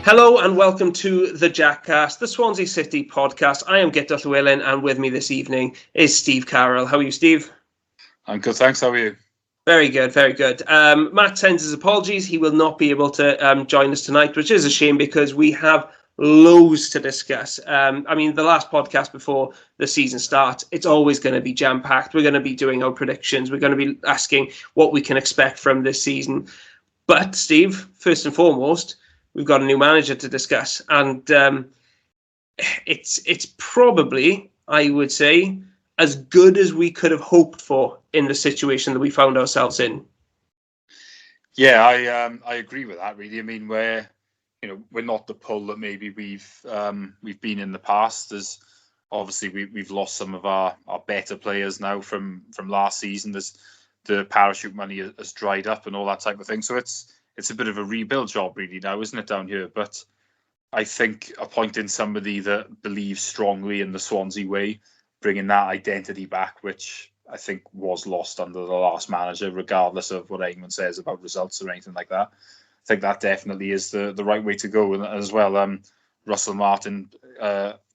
Hello and welcome to the Jackcast, the Swansea City podcast. I am Guto and with me this evening is Steve Carroll. How are you, Steve? I'm good, thanks. How are you? Very good, very good. Matt sends his apologies. He will not be able to join us tonight, which is a shame because we have loads to discuss. The last podcast before the season starts, it's always going to be jam-packed. We're going to be doing our predictions. We're going to be asking what we can expect from this season. But, Steve, first and foremost, we've got a new manager to discuss, and it's probably, I would say, as good as we could have hoped for in the situation that we found ourselves in. Yeah, I agree with that. Really, I mean, we're not the pull that maybe we've been in the past. There's obviously we've lost some of our better players now from last season. There's the parachute money has dried up and all that type of thing. So it's a bit of a rebuild job really now, isn't it, down here? But I think appointing somebody that believes strongly in the Swansea way, bringing that identity back, which I think was lost under the last manager, regardless of what anyone says about results or anything like that. I think that definitely is the right way to go. And as well, Russell Martin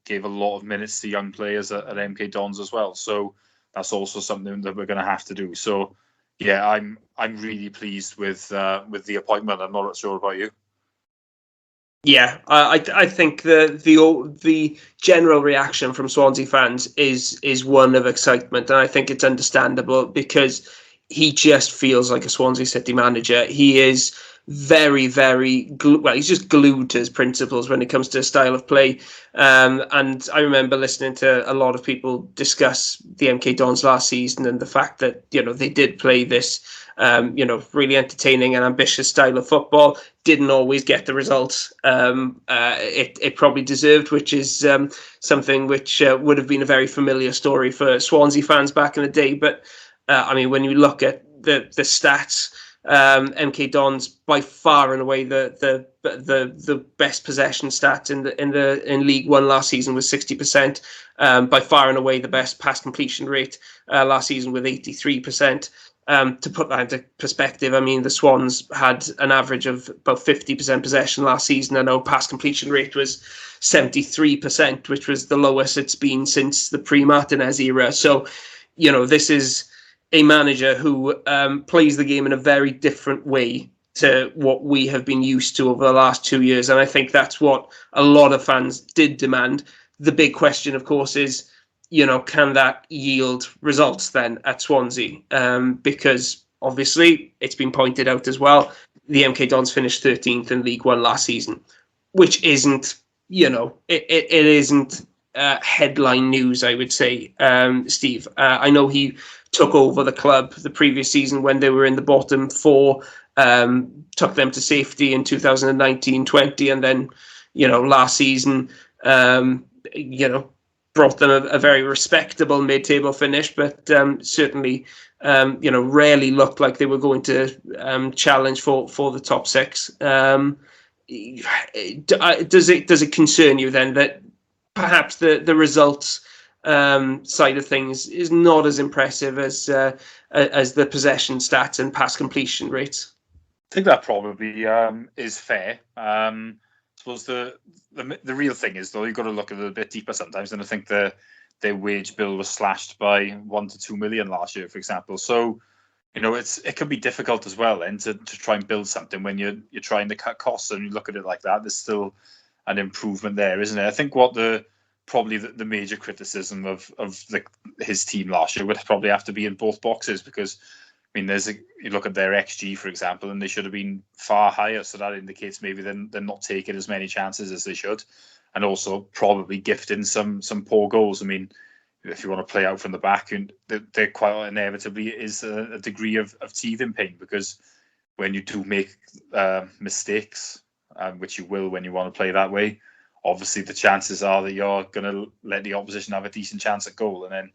gave a lot of minutes to young players at MK Dons as well. So that's also something that we're going to have to do. So yeah, I'm really pleased with the appointment. I'm not sure about you. Yeah, I think the general reaction from Swansea fans is one of excitement, and I think it's understandable because he just feels like a Swansea City manager. He is very, very he's just glued to his principles when it comes to style of play. And I remember listening to a lot of people discuss the MK Dons last season and the fact that they did play this really entertaining and ambitious style of football. Didn't always get the results it probably deserved, which is something which would have been a very familiar story for Swansea fans back in the day. But when you look at the stats, MK Dons by far and away the best possession stat in League One last season was 60%. By far and away the best pass completion rate last season with 83%. To put that into perspective, the Swans had an average of about 50% possession last season, and our pass completion rate was 73%, which was the lowest it's been since the pre-Martinez era. So, this is a manager who plays the game in a very different way to what we have been used to over the last 2 years. And I think that's what a lot of fans did demand. The big question, of course, is, can that yield results then at Swansea? Because obviously it's been pointed out as well, the MK Dons finished 13th in League One last season, which isn't, it isn't headline news, I would say, Steve. I know he took over the club the previous season when they were in the bottom four, took them to safety in 2019-20, and then, last season, brought them a very respectable mid-table finish, but certainly, rarely looked like they were going to challenge for the top six. Does it concern you then that perhaps the results side of things is not as impressive as the possession stats and pass completion rates? I think that probably is fair. I suppose the real thing is, though, you've got to look a little bit deeper sometimes, and I think their wage bill was slashed by 1 to 2 million last year, for example. So, it can be difficult as well then to try and build something when you're trying to cut costs, and you look at it like that. There's still an improvement there, isn't it? I think what the major criticism of his team last year would probably have to be in both boxes, because you look at their XG, for example, and they should have been far higher. So that indicates maybe they're not taking as many chances as they should, and also probably gifting some poor goals. If you want to play out from the back, and there quite inevitably is a degree of teething pain, because when you do make mistakes, which you will when you want to play that way, obviously the chances are that you're going to let the opposition have a decent chance at goal, and then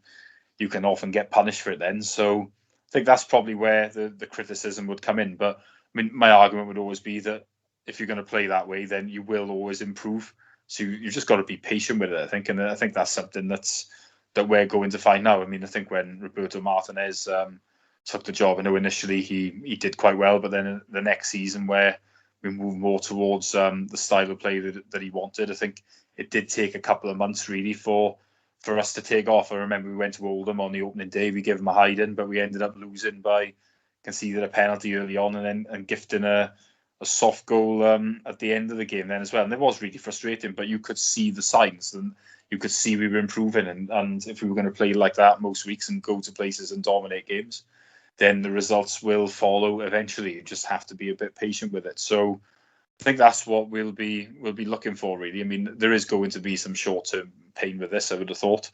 you can often get punished for it then. So I think that's probably where the criticism would come in. But my argument would always be that if you're going to play that way, then you will always improve. So you've just got to be patient with it, I think. And I think that's something that we're going to find now. I think when Roberto Martinez took the job, I know initially he did quite well, but then the next season where we moved more towards the style of play that he wanted. I think it did take a couple of months really for us to take off. I remember we went to Oldham on the opening day. We gave him a hiding, but we ended up losing by conceding a penalty early on and gifting a soft goal at the end of the game then as well. And it was really frustrating, but you could see the signs and you could see we were improving. And if we were going to play like that most weeks and go to places and dominate games, then the results will follow eventually. You just have to be a bit patient with it. So I think that's what we'll be looking for, really. I mean, there is going to be some short-term pain with this, I would have thought,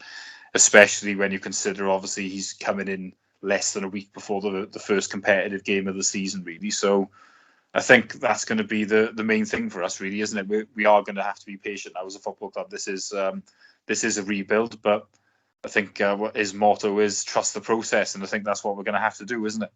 especially when you consider, obviously, he's coming in less than a week before the first competitive game of the season, really. So I think that's going to be the main thing for us, really, isn't it? We are going to have to be patient now as a football club. This is a rebuild, but I think what his motto is trust the process, and I think that's what we're going to have to do, isn't it?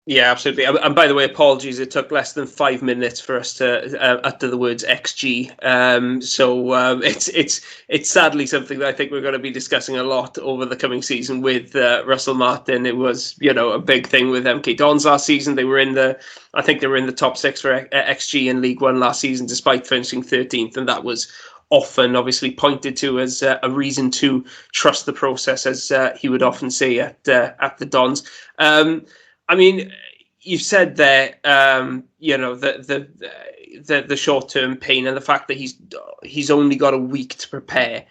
Yeah, absolutely. And by the way, apologies, it took less than 5 minutes for us to utter the words XG. So it's sadly something that I think we're going to be discussing a lot over the coming season with Russell Martin. It was, a big thing with MK Dons last season. They were I think they were in the top 6 for XG in League One last season, despite finishing 13th, and that was often obviously pointed to as a reason to trust the process, as he would often say at the Dons. I mean, you've said there, the short-term pain and the fact that he's only got a week to prepare.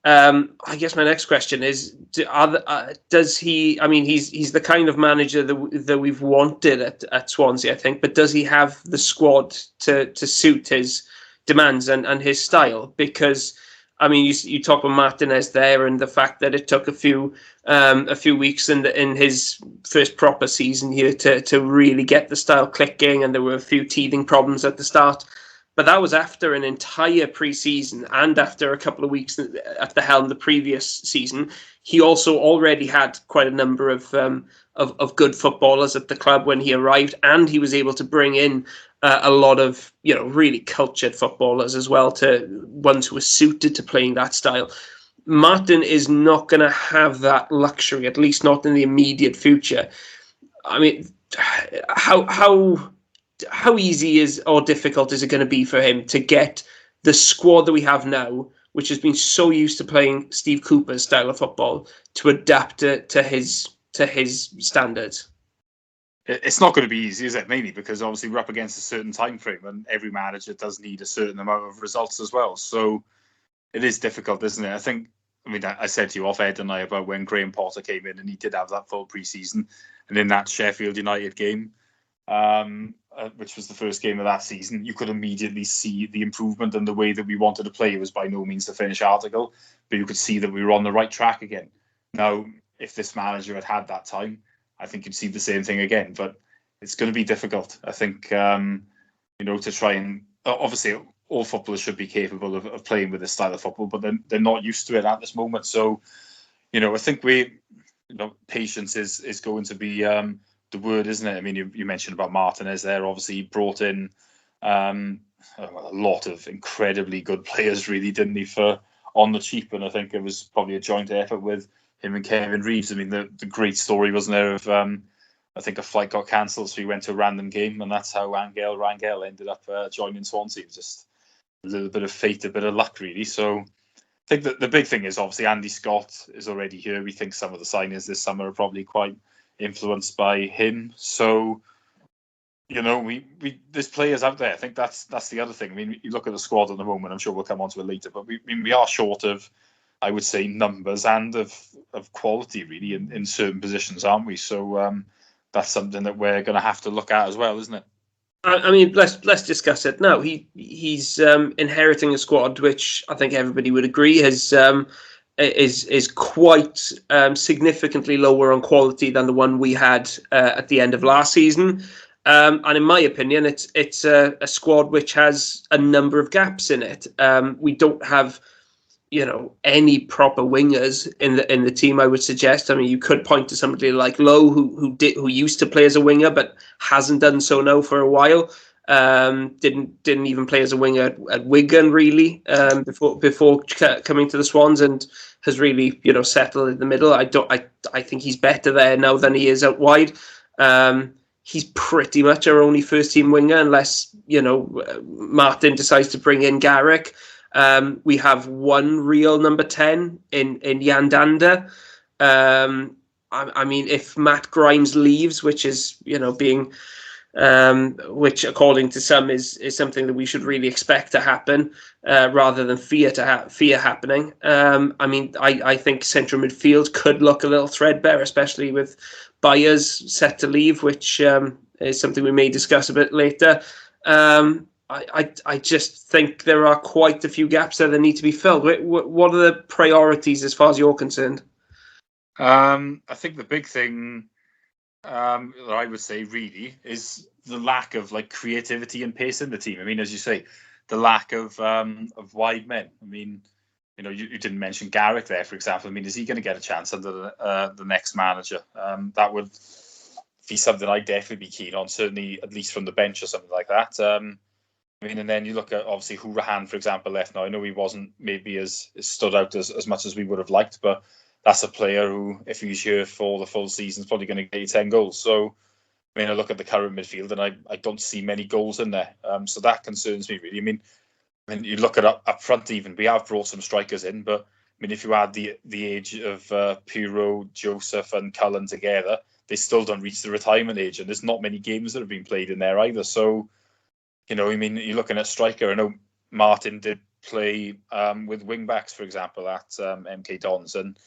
I guess my next question is: does he? I mean, he's the kind of manager that we've wanted at Swansea, I think. But does he have the squad to suit his demands and his style? Because I mean, you talk about Martinez there, and the fact that it took a few weeks in his first proper season here to really get the style clicking, and there were a few teething problems at the start. But that was after an entire pre-season and after a couple of weeks at the helm the previous season. He also already had quite a number of good footballers at the club when he arrived, and he was able to bring in a lot of really cultured footballers as well, to ones who were suited to playing that style. Martin is not going to have that luxury, at least not in the immediate future. I mean, how easy is or difficult is it going to be for him to get the squad that we have now, which has been so used to playing Steve Cooper's style of football, to adapt to his standards? It's not going to be easy, is it? Mainly because obviously we're up against a certain time frame, and every manager does need a certain amount of results as well. So it is difficult, isn't it? I said to you off Ed, didn't I, about when Graham Potter came in, and he did have that full pre-season, and in that Sheffield United game, which was the first game of that season, you could immediately see the improvement and the way that we wanted to play. It was by no means the finished article, but you could see that we were on the right track again. Now, if this manager had that time, I think you'd see the same thing again, but it's going to be difficult. I think, to try and, obviously all footballers should be capable of playing with this style of football, but they're not used to it at this moment. So, I think patience is going to be the word, isn't it? I mean, you mentioned about Martinez there. Obviously, he brought in a lot of incredibly good players, really, didn't he, for on the cheap? And I think it was probably a joint effort with him and Kevin Reeves. I mean, the great story, wasn't there, of I think a flight got cancelled, so he went to a random game, and that's how Angel Rangel ended up joining Swansea. It was just a little bit of fate, a bit of luck, really. So I think that the big thing is, obviously, Andy Scott is already here. We think some of the signings this summer are probably quite influenced by him. So, there's players out there. I think that's the other thing. I mean, you look at the squad at the moment, I'm sure we'll come on to it later, but we are short of, I would say, numbers and of quality, really, in certain positions, aren't we? So that's something that we're going to have to look at as well, isn't it? I mean, let's discuss it now. He's inheriting a squad which I think everybody would agree is quite significantly lower on quality than the one we had at the end of last season. And in my opinion, it's a squad which has a number of gaps in it. We don't have any proper wingers in the team, I would suggest. I mean, you could point to somebody like Lowe, who used to play as a winger but hasn't done so now for a while. Didn't even play as a winger at Wigan, really, before coming to the Swans, and has really settled in the middle. I think he's better there now than he is out wide. he's pretty much our only first team winger, unless, Martin decides to bring in Garrick. We have one real number 10 in Jan Danda. I mean, if Matt Grimes leaves, which is, being, which according to some is something that we should really expect to happen, rather than fear happening. I mean, I think central midfield could look a little threadbare, especially with Byers set to leave, which is something we may discuss a bit later. I just think there are quite a few gaps there that need to be filled. What are the priorities as far as you're concerned? I think the big thing that I would say really is the lack of creativity and pace in the team. I mean, as you say, the lack of wide men. I mean, you didn't mention Garrick there, for example. I mean, is he going to get a chance under the next manager? That would be something I'd definitely be keen on, certainly at least from the bench or something like that. I mean, and then you look at, obviously, Hourahan, for example, left. Now, I know he wasn't maybe as stood out as much as we would have liked, but that's a player who, if he's here for the full season, is probably going to get you 10 goals. So, I mean, I look at the current midfield and I don't see many goals in there. So that concerns me, really. I mean, you look at up front even, we have brought some strikers in, but I mean, if you add the age of Pirro, Joseph and Cullen together, they still don't reach the retirement age, and there's not many games that have been played in there either. So, I mean, you're looking at striker. I know Martin did play with wing backs, for example, at MK Dons, and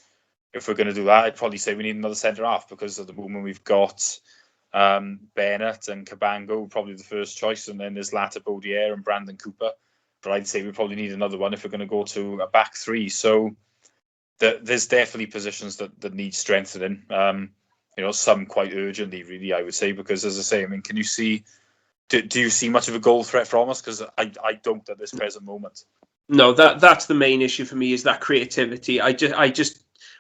if we're going to do that, I'd probably say we need another centre half, because at the moment we've got Bennett and Cabango, probably the first choice, and then there's Lata Baudier and Brandon Cooper. But I'd say we probably need another one if we're going to go to a back three. So there's definitely positions that need strengthening. Some quite urgently, really, I would say, because, as I say, I mean, can you see? Do you see much of a goal threat from us? Because I don't at this present moment. No, that's the main issue for me, is that creativity.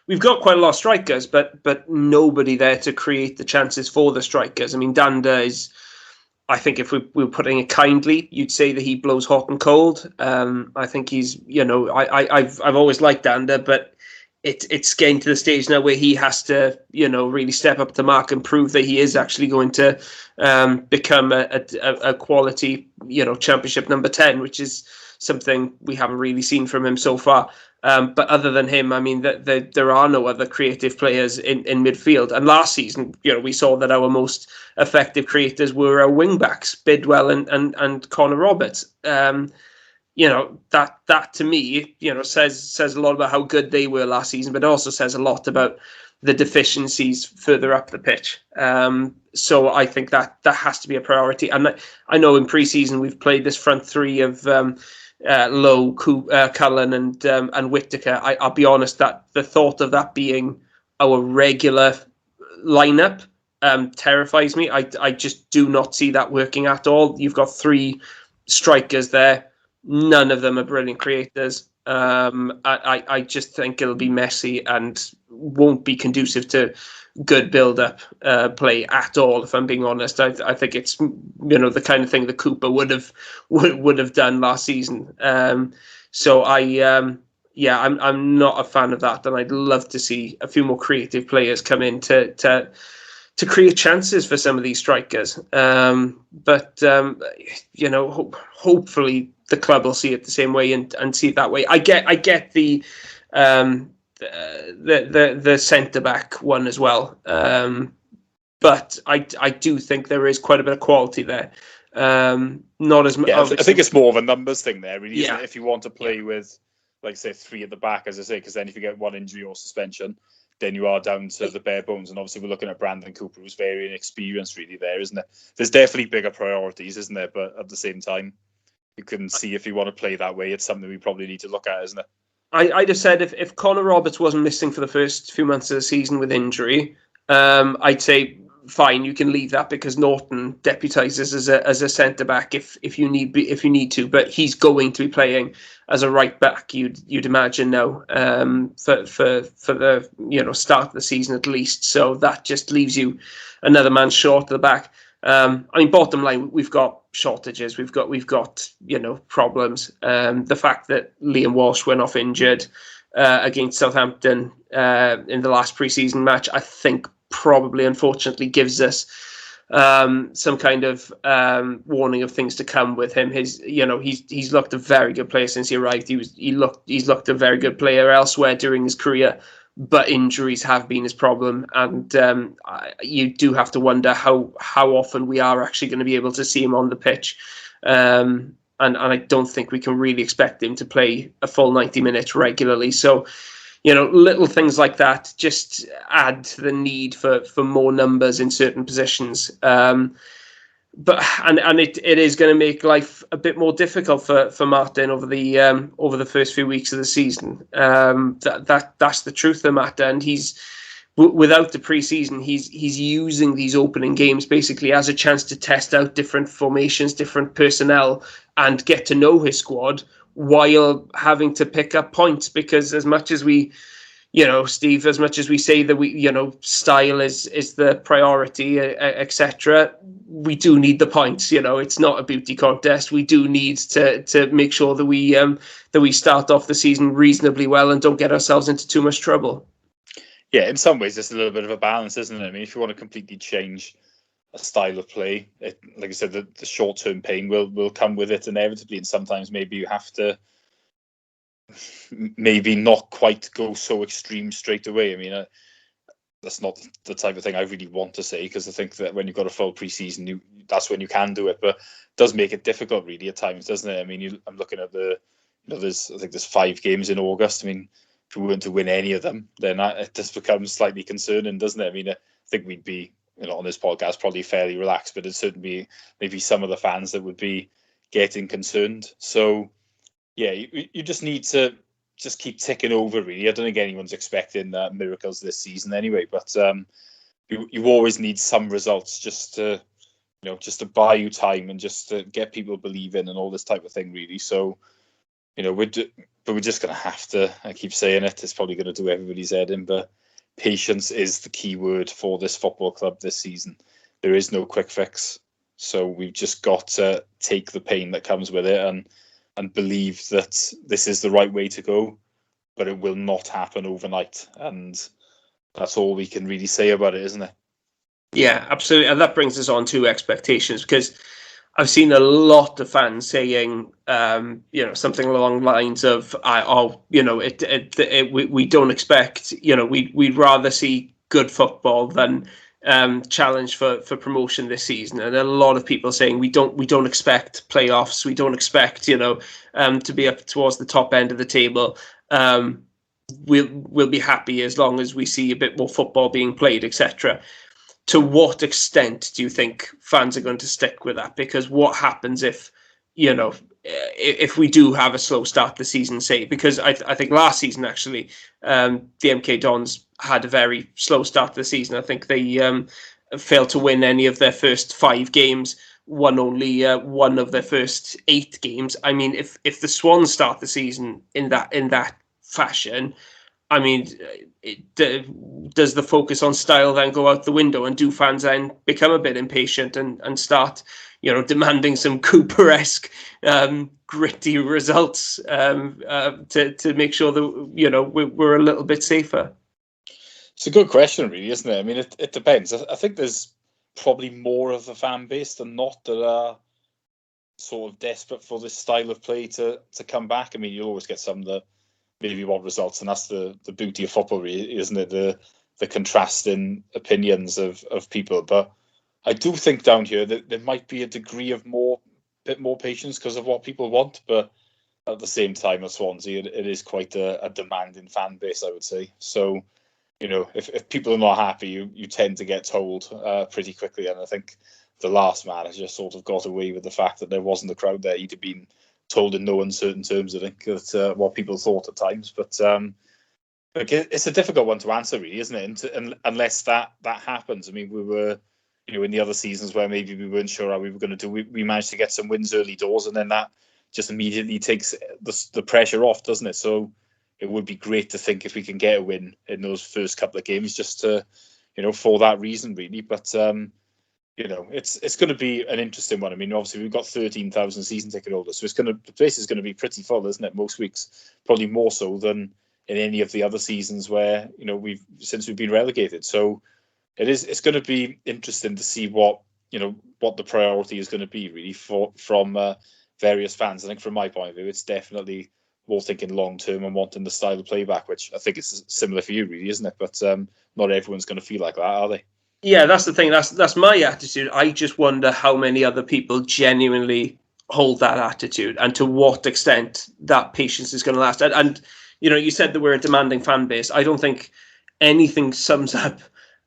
We've got quite a lot of strikers, but nobody there to create the chances for the strikers. I mean, Danda is, I think if we were putting it kindly, you'd say that he blows hot and cold. I think he's, I've always liked Danda, but it's getting to the stage now where he has to, really step up to mark and prove that he is actually going to become a quality, championship number 10, which is something we haven't really seen from him so far. But other than him, I mean, there are no other creative players in midfield. And last season, we saw that our most effective creators were our wing backs, Bidwell and Connor Roberts. That to me, says a lot about how good they were last season, but also says a lot about the deficiencies further up the pitch. So I think that has to be a priority. And I know in pre-season we've played this front three of Lowe, Cullen and Whittaker. I'll be honest, that the thought of that being our regular lineup terrifies me. I just do not see that working at all. You've got three strikers there. None of them are brilliant creators. I just think it'll be messy and won't be conducive to good build-up play at all. If I'm being honest, I think it's the kind of thing that Cooper would have done last season. So I'm not a fan of that, and I'd love to see a few more creative players come in to create chances for some of these strikers. Hopefully the club will see it the same way and see it that way. I get the centre back one as well, but I do think there is quite a bit of quality there. Not as much. Yeah, I think it's more of a numbers thing there, really. Yeah. If you want to play with, say, three at the back, as I say, because then if you get one injury or suspension, then you are down to the bare bones. And obviously, we're looking at Brandon Cooper, who's very inexperienced, really. There, isn't it? There's definitely bigger priorities, isn't there? But at the same time, you couldn't see if you want to play that way. It's something we probably need to look at, isn't it? I'd have said if Connor Roberts wasn't missing for the first few months of the season with injury, I'd say fine, you can leave that because Norton deputises as a centre back if you need to, but he's going to be playing as a right back. You'd imagine now for the start of the season at least. So that just leaves you another man short at the back. Bottom line, we've got shortages. We've got problems. The fact that Liam Walsh went off injured against Southampton in the last pre-season match, I think probably unfortunately gives us some kind of warning of things to come with him. He's looked a very good player since he arrived. He's looked a very good player elsewhere during his career, but injuries have been his problem, and you do have to wonder how often we are actually going to be able to see him on the pitch. And I don't think we can really expect him to play a full 90 minutes regularly. So, little things like that just add to the need for more numbers in certain positions. But it is going to make life a bit more difficult for Martin over the first few weeks of the season. That's the truth of the matter, and without the preseason, he's using these opening games basically as a chance to test out different formations, different personnel, and get to know his squad while having to pick up points. Because as much as we, Steve, as much as we say that style is the priority, etc., we do need the points. It's not a beauty contest. We do need to make sure that we start off the season reasonably well and don't get ourselves into too much trouble. Yeah, in some ways, it's a little bit of a balance, isn't it? I mean, if you want to completely change a style of play, like I said, the short-term pain will come with it inevitably, and sometimes maybe you have to maybe not quite go so extreme straight away. I mean, that's not the type of thing I really want to say, because I think that when you've got a full pre-season, that's when you can do it, but it does make it difficult really at times, doesn't it? I mean, I'm looking at I think there's 5 games in August. I mean, if we weren't to win any of them, then it just becomes slightly concerning, doesn't it? I mean, I think we'd be, on this podcast, probably fairly relaxed, but it'd certainly be maybe some of the fans that would be getting concerned. So, yeah, you just need to just keep ticking over, really. I don't think anyone's expecting miracles this season anyway, but you always need some results just to buy you time and just to get people believing and all this type of thing, really. So, we're just going to have to, I keep saying it's probably going to do everybody's head in, but patience is the key word for this football club this season. There is no quick fix. So we've just got to take the pain that comes with it and believe that this is the right way to go, but it will not happen overnight. And that's all we can really say about it, isn't it? Yeah, absolutely. And that brings us on to expectations, because I've seen a lot of fans saying, something along the lines of, we don't expect, we'd rather see good football than challenge for promotion this season. And a lot of people saying we don't expect playoffs, we don't expect, to be up towards the top end of the table. We'll be happy as long as we see a bit more football being played, etc. To what extent do you think fans are going to stick with that? Because what happens if we do have a slow start to the season, say, because I think last season, actually, the MK Dons had a very slow start to the season. I think they failed to win any of their first 5 games, won only one of their first 8 games. I mean, if the Swans start the season in that fashion, I mean, does the focus on style then go out the window, and do fans then become a bit impatient and start, demanding some Cooper-esque, gritty results to make sure that we're a little bit safer? It's a good question, really, isn't it? I mean, it depends. I think there's probably more of a fan base than not that are sort of desperate for this style of play to come back. I mean, you always get some that maybe want results, and that's the beauty of football, really, isn't it? The contrasting opinions of people. But I do think down here that there might be a degree of bit more patience because of what people want. But at the same time, at Swansea, it is quite a demanding fan base, I would say. So, if people are not happy, you tend to get told pretty quickly. And I think the last manager sort of got away with the fact that there wasn't a crowd there. He'd have been told in no uncertain terms, I think, that what people thought at times. But it's a difficult one to answer, really, isn't it? And unless that happens. I mean, we were, in the other seasons where maybe we weren't sure how we were going to do, we managed to get some wins early doors, and then that just immediately takes the pressure off, doesn't it? So it would be great to think if we can get a win in those first couple of games, just to, for that reason, really. But it's going to be an interesting one. I mean, obviously we've got 13,000 season ticket holders, so the place is going to be pretty full, isn't it? Most weeks, probably more so than in any of the other seasons where we've been relegated. So it's going to be interesting to see what what the priority is going to be really from various fans. I think from my point of view, it's definitely more thinking long term and wanting the style of play back, which I think is similar for you, really, isn't it? But not everyone's going to feel like that, are they? Yeah, that's the thing. That's my attitude. I just wonder how many other people genuinely hold that attitude, and to what extent that patience is going to last. And you said that we're a demanding fan base. I don't think anything sums up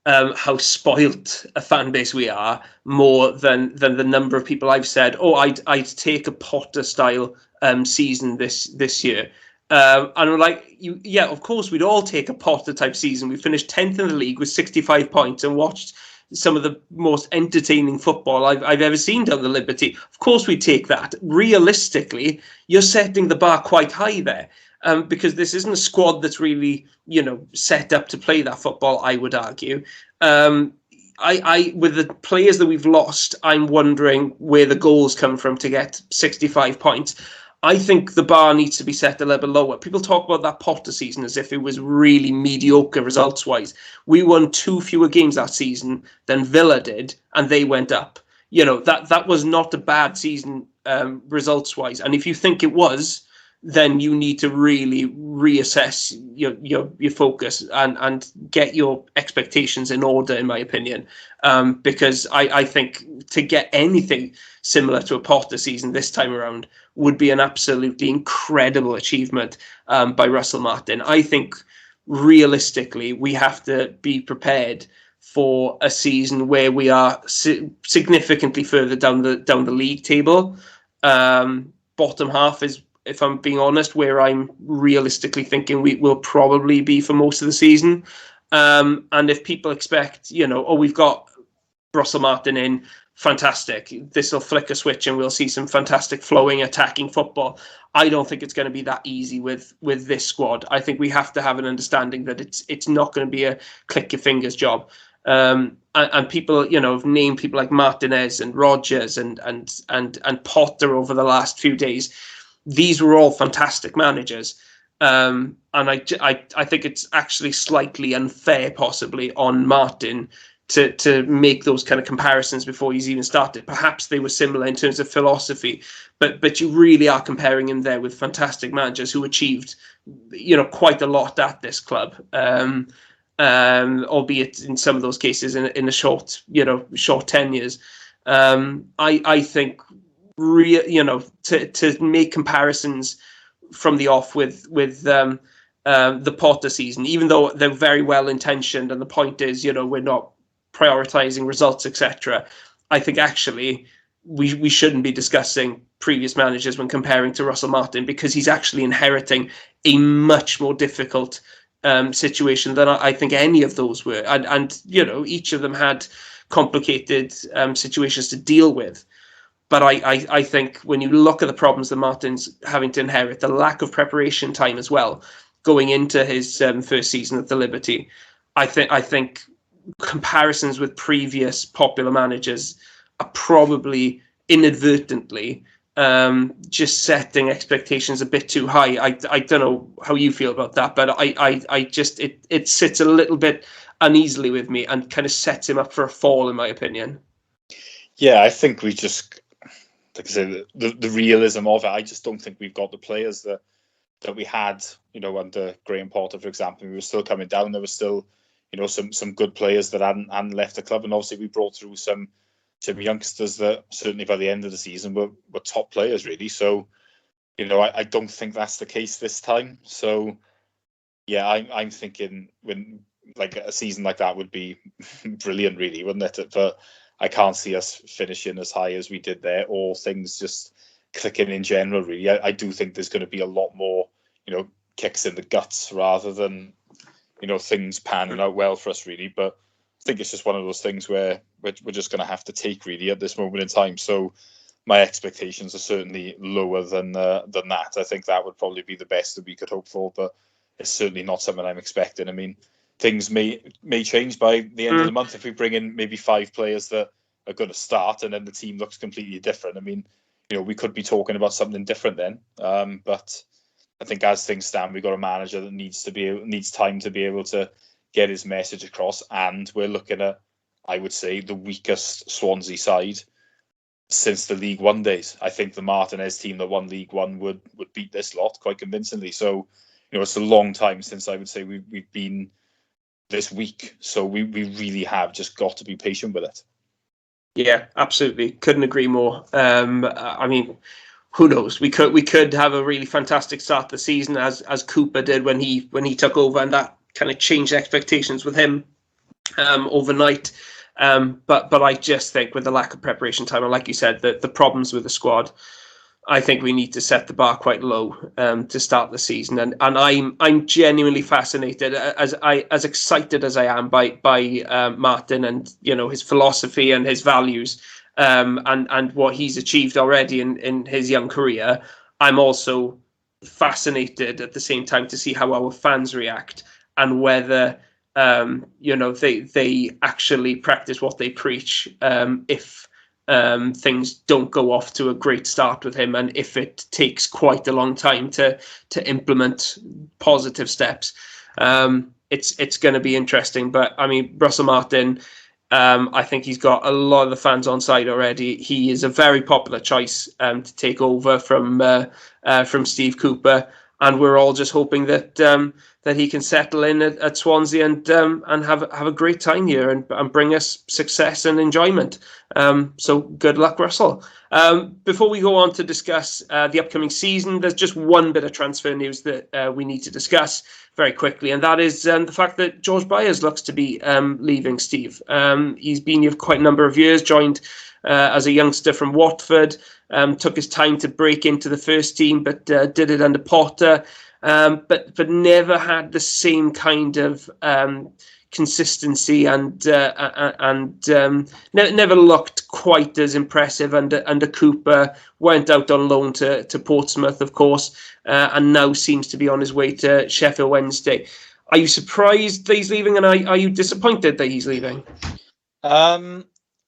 how spoilt a fan base we are more than the number of people I've said, "Oh, I'd take a Potter style season this year." And I'm like, yeah, of course, we'd all take a Potter type season. We finished 10th in the league with 65 points and watched some of the most entertaining football I've ever seen down the Liberty. Of course, we'd take that. Realistically, you're setting the bar quite high there. Because this isn't a squad that's really, set up to play that football, I would argue. With the players that we've lost, I'm wondering where the goals come from to get 65 points. I think the bar needs to be set a little bit lower. People talk about that Potter season as if it was really mediocre results-wise. We won 2 fewer games that season than Villa did, and they went up. That was not a bad season results-wise. And if you think it was, then you need to really reassess your focus and get your expectations in order, in my opinion. Because I think to get anything similar to a Potter season this time around would be an absolutely incredible achievement by Russell Martin. I think realistically, we have to be prepared for a season where we are significantly further down the league table. Bottom half is, if I'm being honest, where I'm realistically thinking we will probably be for most of the season. And if people expect, we've got Russell Martin in, fantastic, this will flick a switch and we'll see some fantastic flowing attacking football. I don't think it's going to be that easy with this squad. I think we have to have an understanding that it's not going to be a click your fingers job. And people, have named people like Martinez and Rodgers and Potter over the last few days. These were all fantastic managers. And I think it's actually slightly unfair, possibly, on Martin to make those kind of comparisons before he's even started. Perhaps they were similar in terms of philosophy, but you really are comparing him there with fantastic managers who achieved, quite a lot at this club. Albeit in some of those cases in a short tenures. I think to make comparisons from the off with the Potter season, even though they're very well intentioned, and the point is, we're not prioritizing results, etc. I think actually we shouldn't be discussing previous managers when comparing to Russell Martin, because he's actually inheriting a much more difficult situation than I think any of those were, and each of them had complicated situations to deal with. But I think when you look at the problems that Martin's having to inherit, the lack of preparation time as well, going into his first season at the Liberty, I think comparisons with previous popular managers are probably inadvertently just setting expectations a bit too high. I don't know how you feel about that, but I just it sits a little bit uneasily with me and kind of sets him up for a fall, in my opinion. Yeah, I think we just, like I said, the realism of it. I just don't think we've got the players that we had, under Graham Potter, for example. We were still coming down. There was still, some good players that hadn't left the club, and obviously we brought through some youngsters that certainly by the end of the season were top players, really. So, I don't think that's the case this time. So, yeah, I'm thinking when like a season like that would be brilliant, really, wouldn't it? But I can't see us finishing as high as we did there, or things just clicking in general, really. I do think there's going to be a lot more, kicks in the guts rather than, things panning out well for us, really. But I think it's just one of those things where we're just going to have to take, really, at this moment in time. So my expectations are certainly lower than that. I think that would probably be the best that we could hope for, but it's certainly not something I'm expecting. I mean, things may change by the end of the month if we bring in maybe 5 players that are going to start and then the team looks completely different. I mean, we could be talking about something different then. But I think as things stand, we've got a manager that needs time to be able to get his message across, and we're looking at I would say, the weakest Swansea side since the League One days. I think the Martinez team that won League One would beat this lot quite convincingly. So, it's a long time since I would say we've been this weak. So we really have just got to be patient with it. Yeah, absolutely. Couldn't agree more. I mean, who knows? We could have a really fantastic start to the season as Cooper did when he took over, and that kind of changed expectations with him overnight. But I just think with the lack of preparation time, and like you said, the problems with the squad, I think we need to set the bar quite low to start the season. And I'm genuinely fascinated, as excited as I am by Martin and his philosophy and his values, and what he's achieved already in his young career. I'm also fascinated at the same time to see how our fans react and whether they actually practice what they preach, if things don't go off to a great start with him, and if it takes quite a long time to implement positive steps. It's going to be interesting. But I mean, Russell Martin, I think he's got a lot of the fans on side already. He is a very popular choice to take over from Steve Cooper, and we're all just hoping that he can settle in at Swansea and have a great time here and bring us success and enjoyment. So good luck, Russell. Before we go on to discuss the upcoming season, there's just one bit of transfer news that we need to discuss very quickly, and that is the fact that George Byers looks to be leaving, Steve. He's been here for quite a number of years, joined as a youngster from Watford, took his time to break into the first team, but did it under Potter, but never had the same kind of consistency and never looked quite as impressive under Cooper. Went out on loan to Portsmouth, of course, and now seems to be on his way to Sheffield Wednesday. Are you surprised that he's leaving, and are you disappointed that he's leaving?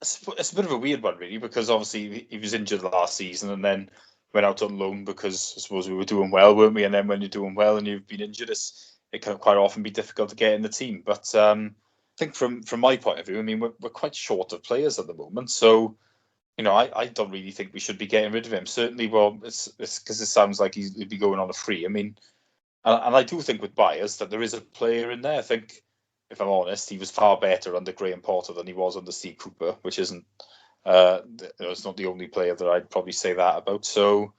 It's a bit of a weird one, really, because obviously he was injured last season and then went out on loan because I suppose we were doing well, weren't we? And then when you're doing well and you've been injured, it can quite often be difficult to get in the team. But I think from my point of view, I mean, we're quite short of players at the moment. So, I don't really think we should be getting rid of him. Certainly, well, it's because it sounds like he'd be going on a free. I mean, and I do think with Byers that there is a player in there. I think, if I'm honest, he was far better under Graham Potter than he was under Steve Cooper, which isn't, it's not the only player that I'd probably say that about. So,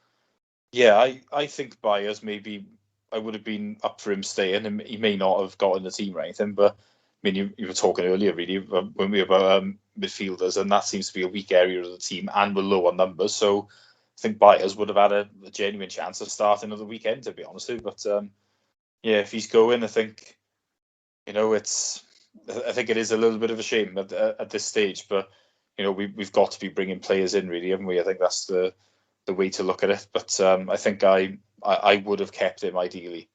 yeah, I think Byers, maybe I would have been up for him staying, and he may not have got in the team or anything, but I mean, you were talking earlier, really, when we were about midfielders, and that seems to be a weak area of the team, and we're low on numbers. So I think Byers would have had a genuine chance of starting at the weekend, to be honest with you. But yeah, if he's going, I think, I think it is a little bit of a shame at this stage. But we've got to be bringing players in, really, haven't we? I think that's the way to look at it. But I think I would have kept him ideally.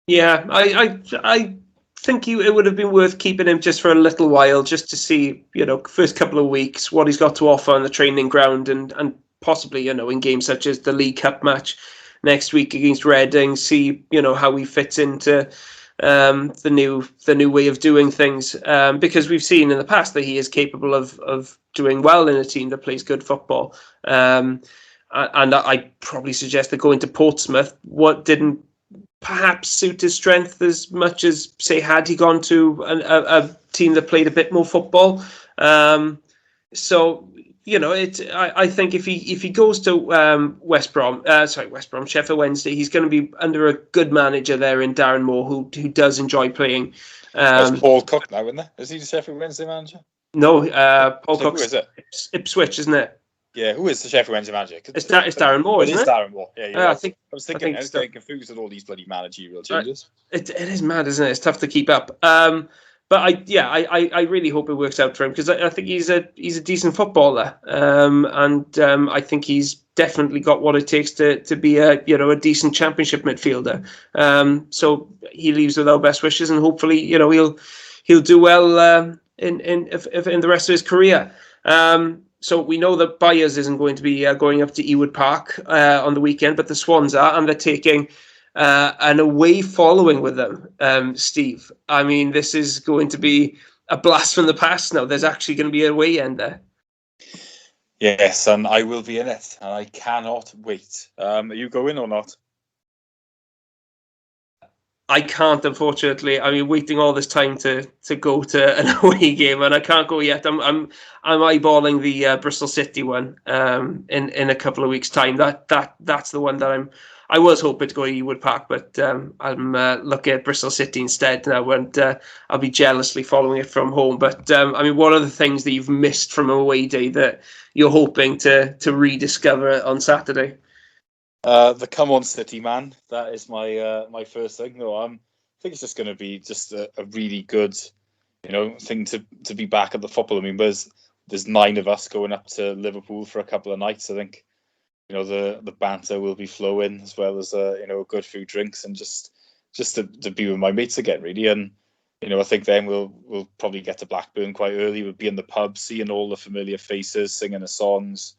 Yeah, I think it would have been worth keeping him just for a little while, just to see, first couple of weeks, what he's got to offer on the training ground, and possibly, in games such as the League Cup match next week against Reading, see, how he fits into the new way of doing things, because we've seen in the past that he is capable of doing well in a team that plays good football. And I probably suggest that going to Portsmouth, what didn't perhaps suit his strength as much as, say, had he gone to a team that played a bit more football. So, I think if he goes to Sheffield Wednesday, he's going to be under a good manager there in Darren Moore, who does enjoy playing. There's Paul Cook now, isn't there? Is he the Sheffield Wednesday manager? No, Paul Cook's, who is it? Ipswich, isn't it? Yeah, who is the Sheffield Wednesday manager? It's Darren Moore, isn't it? It is Darren Moore. Yeah, I was getting confused with all these bloody managerial changes. It is mad, isn't it? It's tough to keep up. But I really hope it works out for him, because I think he's a decent footballer, and I think he's definitely got what it takes to be a decent Championship midfielder. So he leaves with our best wishes, and hopefully he'll do well in the rest of his career. So we know that Byers isn't going to be going up to Ewood Park on the weekend, but the Swans are, and they're taking an away following with them, Steve. I mean, this is going to be a blast from the past now. There's actually going to be a away end there. Yes, and I will be in it, and I cannot wait. Are you going or not? I can't, unfortunately. I mean, waiting all this time to go to an away game, and I can't go yet. I'm eyeballing the Bristol City one in a couple of weeks' time. That's the one that I was hoping to go to Ewood Park, but I'm looking at Bristol City instead now, and I'll be jealously following it from home. But I mean, what are the things that you've missed from an away day that you're hoping to rediscover on Saturday? The Come On City, man. That is my first thing. No, I think it's just going to be just a really good, thing to be back at the football. I mean, there's 9 of us going up to Liverpool for a couple of nights. I think, the banter will be flowing, as well as a good few drinks, and just to be with my mates again, really. And I think then we'll probably get to Blackburn quite early. We'll be in the pub, seeing all the familiar faces, singing the songs.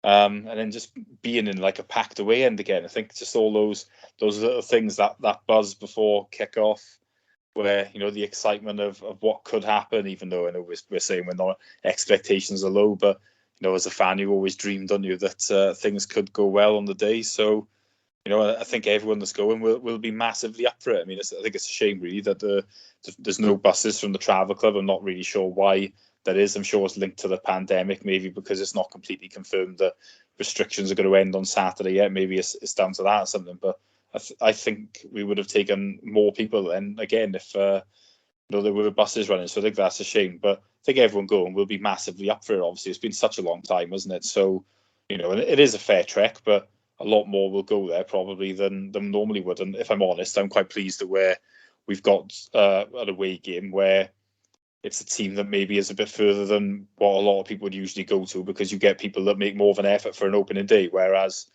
And then just being in like a packed away end again. I think just all those little things, that buzz before kick-off, where the excitement of what could happen, even though I know we're saying we're not, expectations are low, but as a fan you always dream, don't you, that things could go well on the day. So I think everyone that's going will be massively up for it. I mean, I think it's a shame really that there's no buses from the travel club. I'm not really sure why that is. I'm sure it's linked to the pandemic, maybe because it's not completely confirmed that restrictions are going to end on Saturday yet. Maybe it's down to that or something. But I think we would have taken more people then again if there were buses running. So I think that's a shame. But I think everyone going will be massively up for it. Obviously, it's been such a long time, hasn't it? So and it is a fair trek, but a lot more will go there probably than normally would. And if I'm honest, I'm quite pleased that we've got an away game where it's a team that maybe is a bit further than what a lot of people would usually go to, because you get people that make more of an effort for an opening day. Whereas,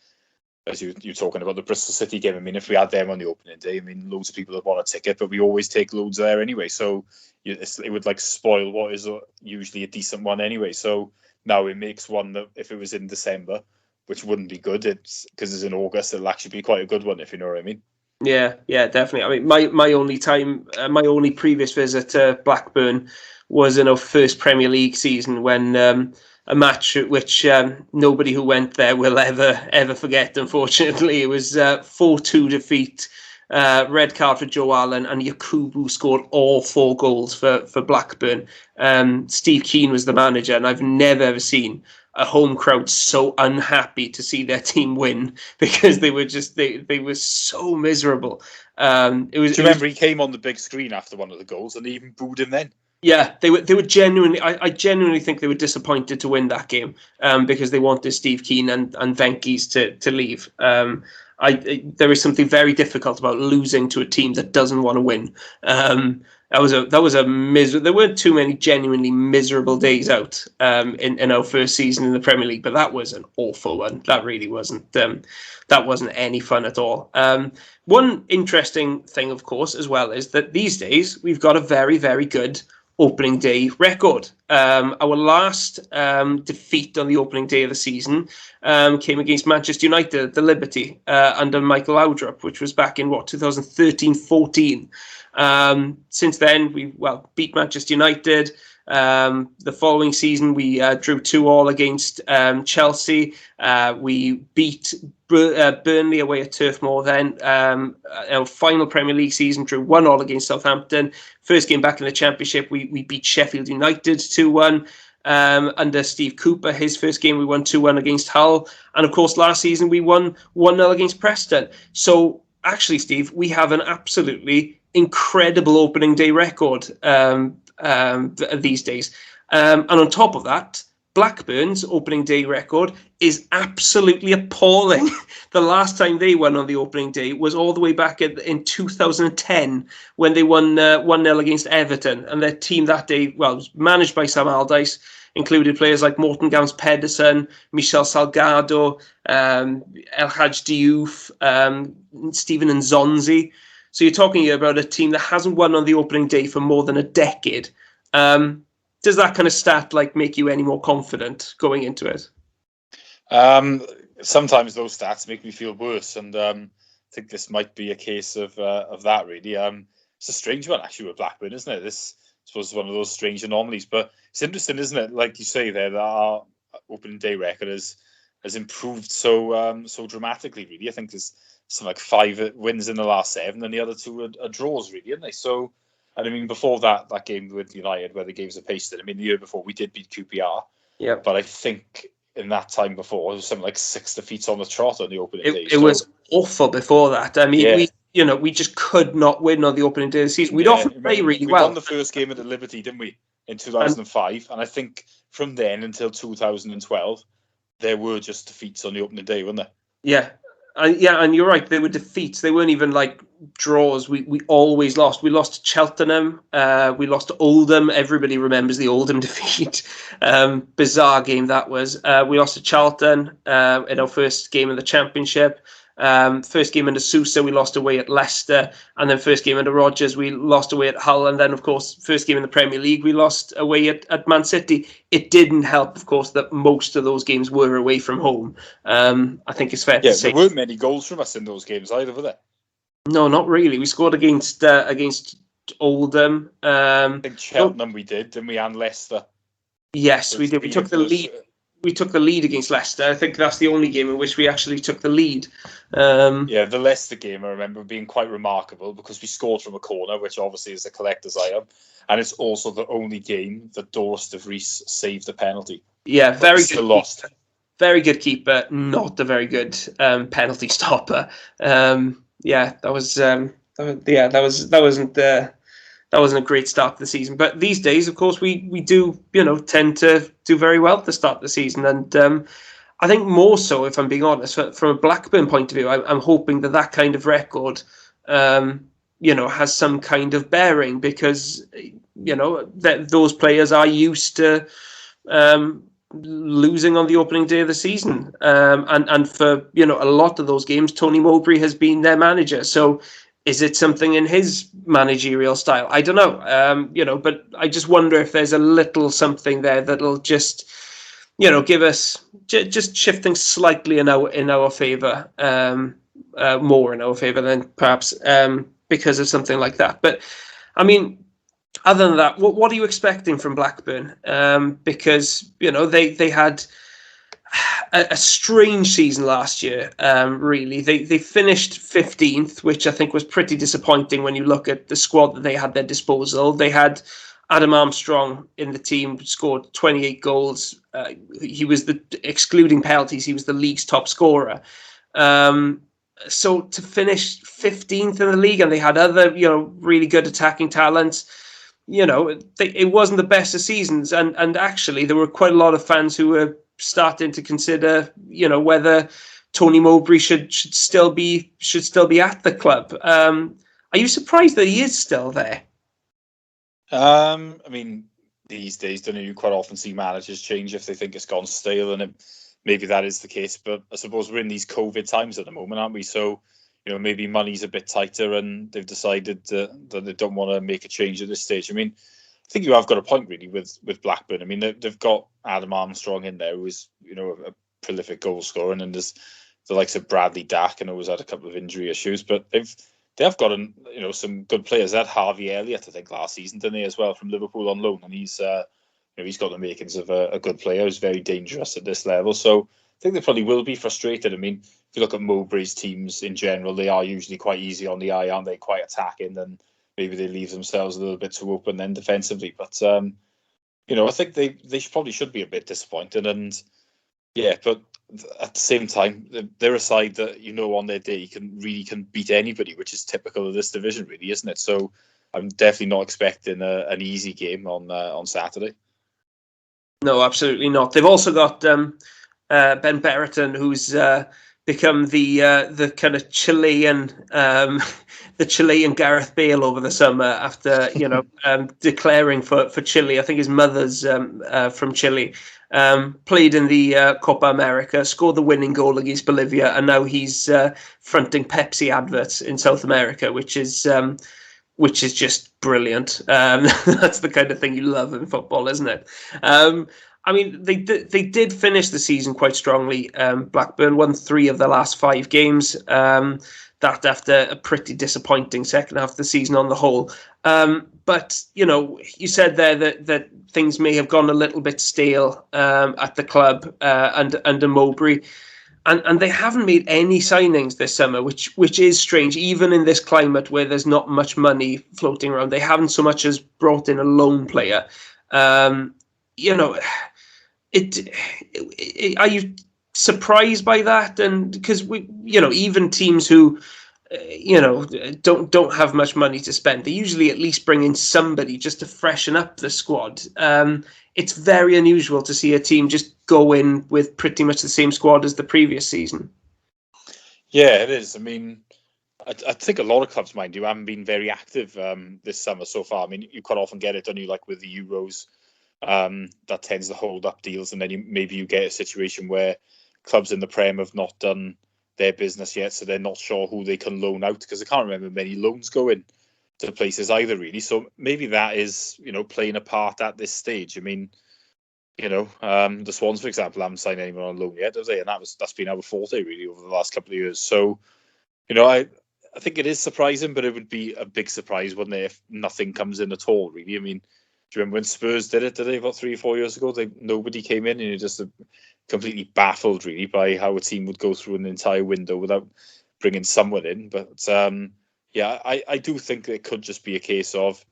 as you're talking about the Bristol City game, I mean, if we had them on the opening day, I mean, loads of people would want a ticket, but we always take loads there anyway. So it would like spoil what is usually a decent one anyway. So now it makes one that if it was in December, which wouldn't be good, it's because it's in August, it'll actually be quite a good one, if you know what I mean. Yeah, definitely. I mean, my only previous visit to Blackburn was in our first Premier League season, when a match which nobody who went there will ever forget. Unfortunately, it was 4-2 defeat. Red card for Joe Allen, and Yakubu scored all 4 goals for Blackburn. Steve Keane was the manager, and I've never ever seen a home crowd so unhappy to see their team win, because they were just they were so miserable. Do you remember he came on the big screen after one of the goals and they even booed him then? Yeah, they were genuinely. I genuinely think they were disappointed to win that game, because they wanted Steve Keane and Venky's to leave. There is something very difficult about losing to a team that doesn't want to win. That was a miserable. There weren't too many genuinely miserable days out in our first season in the Premier League, but that was an awful one. That really wasn't. That wasn't any fun at all. One interesting thing, of course, as well, is that these days we've got a very, very good opening day record. Our last defeat on the opening day of the season came against Manchester United, the Liberty, under Michael Laudrup, which was back in 2013-14. Since then, we beat Manchester United. The following season, we drew 2-2 against Chelsea. We beat Burnley away at Turf Moor then. Our final Premier League season, drew 1-1 against Southampton. First game back in the Championship, we beat Sheffield United 2-1. Under Steve Cooper, his first game, we won 2-1 against Hull. And of course, last season, we won 1-0 against Preston. So actually, Steve, we have an absolutely incredible opening day record these days. And on top of that, Blackburn's opening day record is absolutely appalling. The last time they won on the opening day was all the way back in 2010, when they won 1-0 against Everton. And their team that day, was managed by Sam Allardyce, included players like Morten Gams Pedersen, Michel Salgado, El Hadj Diouf, Stephen Nzonzi. So you're talking here about a team that hasn't won on the opening day for more than a decade. Does that kind of stat make you any more confident going into it? Sometimes those stats make me feel worse, and I think this might be a case of that really. It's a strange one actually with Blackburn, isn't it? This suppose it's one of those strange anomalies. But it's interesting, isn't it? Like you say there, that our opening day record has improved so dramatically. Really, I think there's something like 5 wins in the last 7, and the other 2 are draws. Really, aren't they? So, and I mean, before that game with United, where the games are pasted. I mean, the year before we did beat QPR. Yeah. But I think in that time before, it was something like 6 defeats on the trot on the opening day. It was awful before that. I mean, yeah. we just could not win on the opening day of the season. We'd often play really well. We won the first game at the Liberty, didn't we, in 2005? And I think from then until 2012, there were just defeats on the opening day, weren't there? Yeah. And you're right. They were defeats. They weren't even like draws. We always lost. We lost to Cheltenham. We lost to Oldham. Everybody remembers the Oldham defeat. Bizarre game that was. We lost to Charlton in our first game in the Championship. First game under Sousa, we lost away at Leicester, and then first game under Rodgers, we lost away at Hull, and then of course first game in the Premier League, we lost away at Man City. It didn't help, of course, that most of those games were away from home. I think it's fair to say. There weren't many goals from us in those games either, were there? No, not really. We scored against Oldham. I think Cheltenham we did, didn't we? And Leicester. Yes, we did. We took the lead. We took the lead against Leicester. I think that's the only game in which we actually took the lead. The Leicester game, I remember being quite remarkable because we scored from a corner, which obviously is a collector's item. And it's also the only game that Doris de Vries saved a penalty. Yeah, very good. Lost. Very good keeper, not a very good penalty stopper. That wasn't a great start to the season. But these days, of course, we do, tend to do very well to start the season. And I think more so, if I'm being honest, from a Blackburn point of view, I'm hoping that kind of record, has some kind of bearing because, that those players are used to losing on the opening day of the season. And for, a lot of those games, Tony Mowbray has been their manager. So is it something in his managerial style? I don't know, but I just wonder if there's a little something there that'll just, give us just shifting slightly in our favour, more in our favour than perhaps because of something like that. But I mean, other than that, what are you expecting from Blackburn? Because they had a strange season last year, really. They finished 15th, which I think was pretty disappointing when you look at the squad that they had at their disposal. They had Adam Armstrong in the team, scored 28 goals. He was excluding penalties, he was the league's top scorer. So to finish 15th in the league, and they had other, really good attacking talents, it wasn't the best of seasons. And actually, there were quite a lot of fans who were starting to consider, whether Tony Mowbray should still be at the club. Are you surprised that he is still there? I mean, these days, don't you quite often see managers change if they think it's gone stale, and maybe that is the case. But I suppose we're in these COVID times at the moment, aren't we? So, maybe money's a bit tighter, and they've decided that they don't want to make a change at this stage. I mean, I think you have got a point really with Blackburn. I mean, they've got Adam Armstrong in there, who is a prolific goal scorer, and there's the likes of Bradley Dack, and always had a couple of injury issues, but they have got some good players. They had Harvey Elliott, I think, last season, didn't they, as well, from Liverpool on loan, and he's got the makings of a good player. He's very dangerous at this level, so I think they probably will be frustrated. I mean, if you look at Mowbray's teams in general, they are usually quite easy on the eye, aren't they? Quite attacking, and maybe they leave themselves a little bit too open then defensively. But, I think they probably should be a bit disappointed. And, but at the same time, they're a side that, on their day can beat anybody, which is typical of this division, really, isn't it? So I'm definitely not expecting an easy game on Saturday. No, absolutely not. They've also got Ben Brereton, who's become the kind of Chilean, the Chilean Gareth Bale over the summer after declaring for Chile. I think his mother's from Chile. Played in the Copa America, scored the winning goal against Bolivia, and now he's fronting Pepsi adverts in South America, which is just brilliant. That's the kind of thing you love in football, isn't it? I mean, they did finish the season quite strongly. Blackburn won 3 of the last 5 games. That after a pretty disappointing second half of the season on the whole. But you said there that things may have gone a little bit stale at the club under Mowbray. And they haven't made any signings this summer, which is strange, even in this climate where there's not much money floating around. They haven't so much as brought in a loan player. Are you surprised by that? And because even teams who don't have much money to spend, they usually at least bring in somebody just to freshen up the squad. It's very unusual to see a team just go in with pretty much the same squad as the previous season. Yeah, it is. I mean, I think a lot of clubs, mind you, haven't been very active this summer so far. I mean, you quite often get it, don't you, like with the Euros, that tends to hold up deals, and then maybe you get a situation where clubs in the Prem have not done their business yet, so they're not sure who they can loan out, because I can't remember many loans going to places either, really. So maybe that is, playing a part at this stage. I mean, the Swans, for example, haven't signed anyone on loan yet, have they? And that's been our forte really over the last couple of years. So, I think it is surprising, but it would be a big surprise, wouldn't it, if nothing comes in at all, really? I mean, do you remember when Spurs did it? Did they about 3 or 4 years ago? Nobody came in, and you're just completely baffled, really, by how a team would go through an entire window without bringing someone in. But I do think it could just be a case of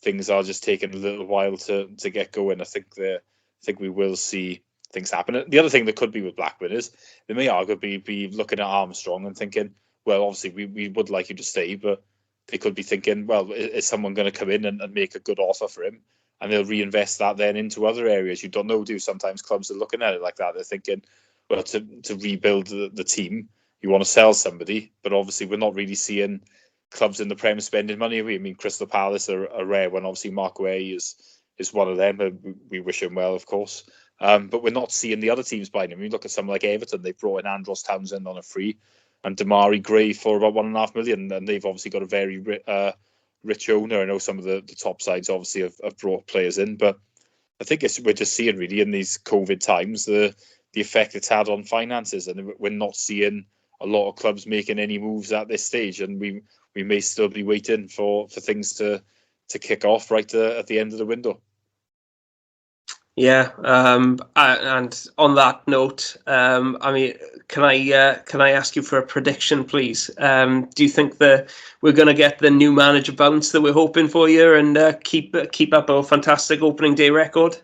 things are just taking a little while to get going. I think we will see things happen. The other thing that could be with Blackburn is they may arguably be looking at Armstrong and thinking, well, obviously we would like you to stay, but they could be thinking, well, is someone going to come in and make a good offer for him? And they'll reinvest that then into other areas. You don't know, do sometimes clubs are looking at it like that. They're thinking, well, to rebuild the team, you want to sell somebody, but obviously we're not really seeing clubs in the Prem spending money. I mean, Crystal Palace are a rare one. Obviously, Mark Way is one of them, and we wish him well, of course. But we're not seeing the other teams buying him. You look at someone like Everton, they brought in Andros Townsend on a free, and Damari Gray for about $1.5 million, and they've obviously got a very rich owner. I know some of the top sides obviously have brought players in, but I think we're just seeing really in these COVID times the effect it's had on finances, and we're not seeing a lot of clubs making any moves at this stage, and we may still be waiting for things to kick off right at the end of the window. Yeah, and on that note, I mean, can I ask you for a prediction, please? Do you think that we're going to get the new manager bounce that we're hoping for here and keep up our fantastic opening day record?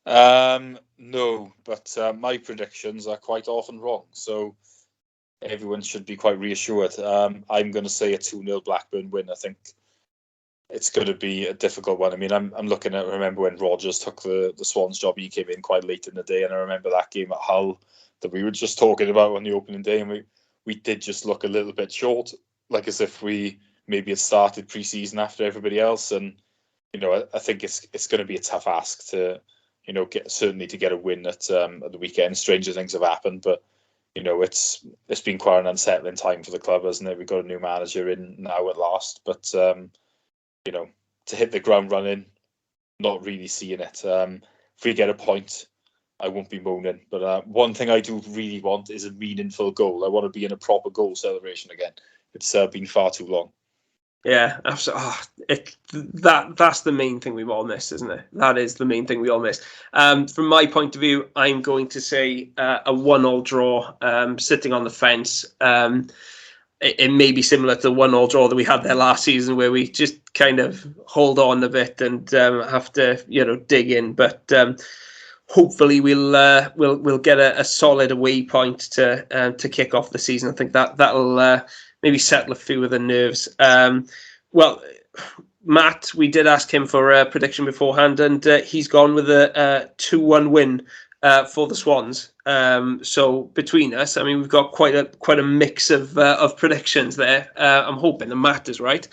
No, but my predictions are quite often wrong, so everyone should be quite reassured. I'm going to say a 2-0 Blackburn win. I think it's going to be a difficult one. I mean, I'm looking at, remember when Rodgers took the Swans job, he came in quite late in the day, and I remember that game at Hull that we were just talking about on the opening day, and we did just look a little bit short, like as if we maybe had started pre-season after everybody else. And I think it's going to be a tough ask to to get a win at the weekend. Stranger things have happened, but it's been quite an unsettling time for the club, hasn't it? We've got a new manager in now at last, but to hit the ground running, not really seeing it. If we get a point, I won't be moaning. But one thing I do really want is a meaningful goal. I want to be in a proper goal celebration again. It's been far too long. Yeah, absolutely. That's the main thing we all miss, isn't it? That is the main thing we all miss. From my point of view, I'm going to say a 1-1 draw, sitting on the fence. It may be similar to the 1-1 draw that we had there last season, where we just kind of hold on a bit and have to, dig in. But hopefully we'll get a solid away point to kick off the season. I think that'll maybe settle a few of the nerves. Well, Matt, we did ask him for a prediction beforehand, and he's gone with a 2-1 win for the Swans. So between us, I mean, we've got quite a mix of predictions there. I'm hoping the Matt is right,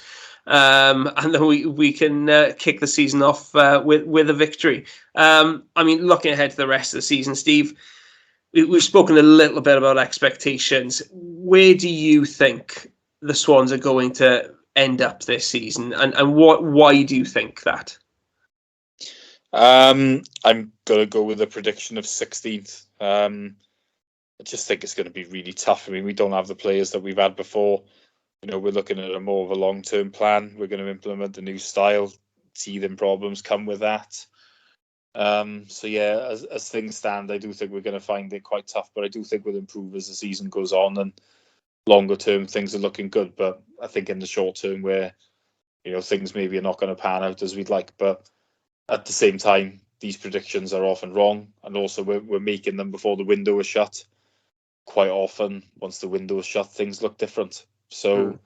and then we can kick the season off with a victory. I mean, looking ahead to the rest of the season, Steve, we've spoken a little bit about expectations. Where do you think the Swans are going to end up this season, and why do you think that? I'm going to go with a prediction of 16th. I just think it's going to be really tough. I mean, we don't have the players that we've had before. We're looking at a more of a long-term plan. We're going to implement a new style. Teething problems come with that. So yeah, as things stand, I do think we're going to find it quite tough. But I do think we'll improve as the season goes on, and longer term things are looking good. But I think in the short term, where things maybe are not going to pan out as we'd like. But at the same time, these predictions are often wrong, and also we're making them before the window is shut. Quite often, once the window is shut, things look different. So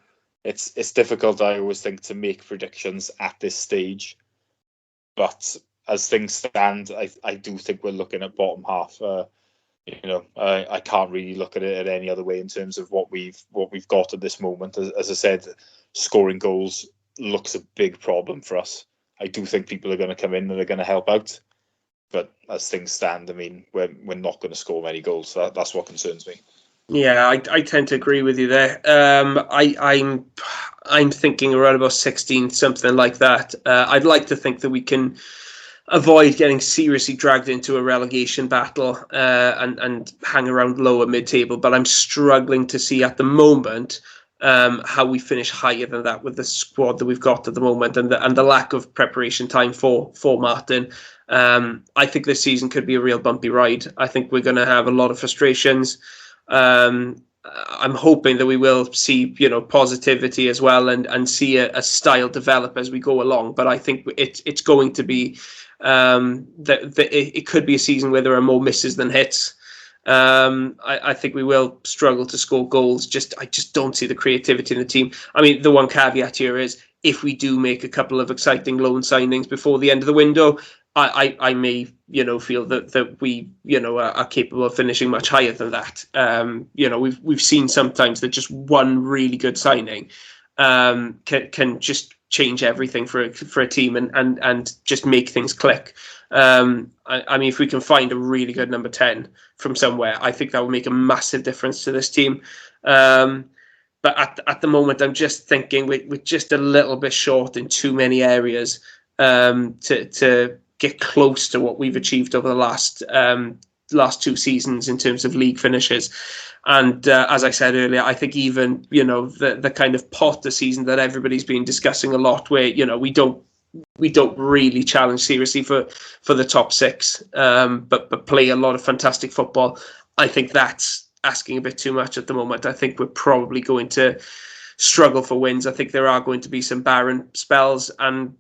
it's difficult, I always think, to make predictions at this stage. But as things stand, I do think we're looking at bottom half. I can't really look at it any other way in terms of what we've got at this moment. As I said, scoring goals looks a big problem for us. I do think people are going to come in and are going to help out. But as things stand, I mean, we're not going to score many goals. So that's what concerns me. Yeah, I tend to agree with you there. I'm thinking around about 16, something like that. I'd like to think that we can avoid getting seriously dragged into a relegation battle and hang around lower mid-table. But I'm struggling to see at the moment how we finish higher than that with the squad that we've got at the moment and the lack of preparation time for Martin. I think this season could be a real bumpy ride. I think we're going to have a lot of frustrations. I'm hoping that we will see, positivity as well and see a style develop as we go along. But I think it's going to be it could be a season where there are more misses than hits. I think we will struggle to score goals. I just don't see the creativity in the team. I mean, the one caveat here is if we do make a couple of exciting loan signings before the end of the window, I may, feel that we, are capable of finishing much higher than that. We've seen sometimes that just one really good signing can just change everything for a team and just make things click. I mean, if we can find a really good number 10 from somewhere, I think that will make a massive difference to this team. But at the moment, I'm just thinking we're just a little bit short in too many areas to get close to what we've achieved over the last two seasons in terms of league finishes. And as I said earlier, I think even the kind of Potter season that everybody's been discussing a lot, where we don't really challenge seriously for the top six, but play a lot of fantastic football. I think that's asking a bit too much at the moment. I think we're probably going to struggle for wins. I think there are going to be some barren spells, and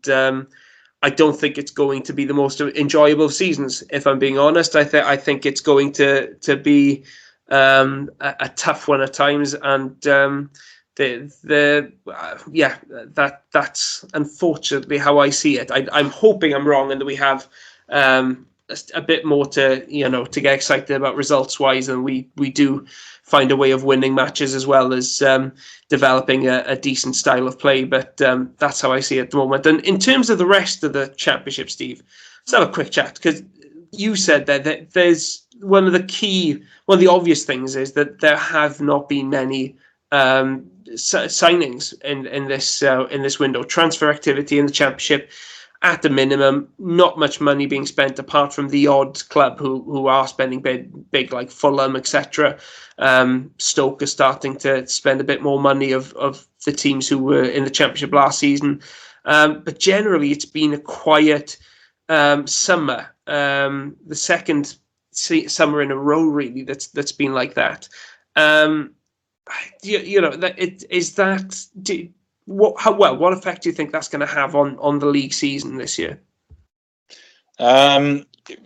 I don't think it's going to be the most enjoyable of seasons, if I'm being honest. I think it's going to be a tough one at times, and that's unfortunately how I see it. I'm hoping I'm wrong and that we have a bit more to get excited about results wise, and we do find a way of winning matches as well as developing a decent style of play. But that's how I see it at the moment. And in terms of the rest of the championship, Steve, let's have a quick chat, because you said that there's one of the obvious things is that there have not been many signings in this window. Transfer activity in the championship at the minimum, not much money being spent apart from the odd club who are spending big like Fulham, etc. Stoke are starting to spend a bit more money of the teams who were in the championship last season. But generally, it's been a quiet summer. The second summer in a row, really, that's been like that. What effect do you think that's going to have on the league season this year? You're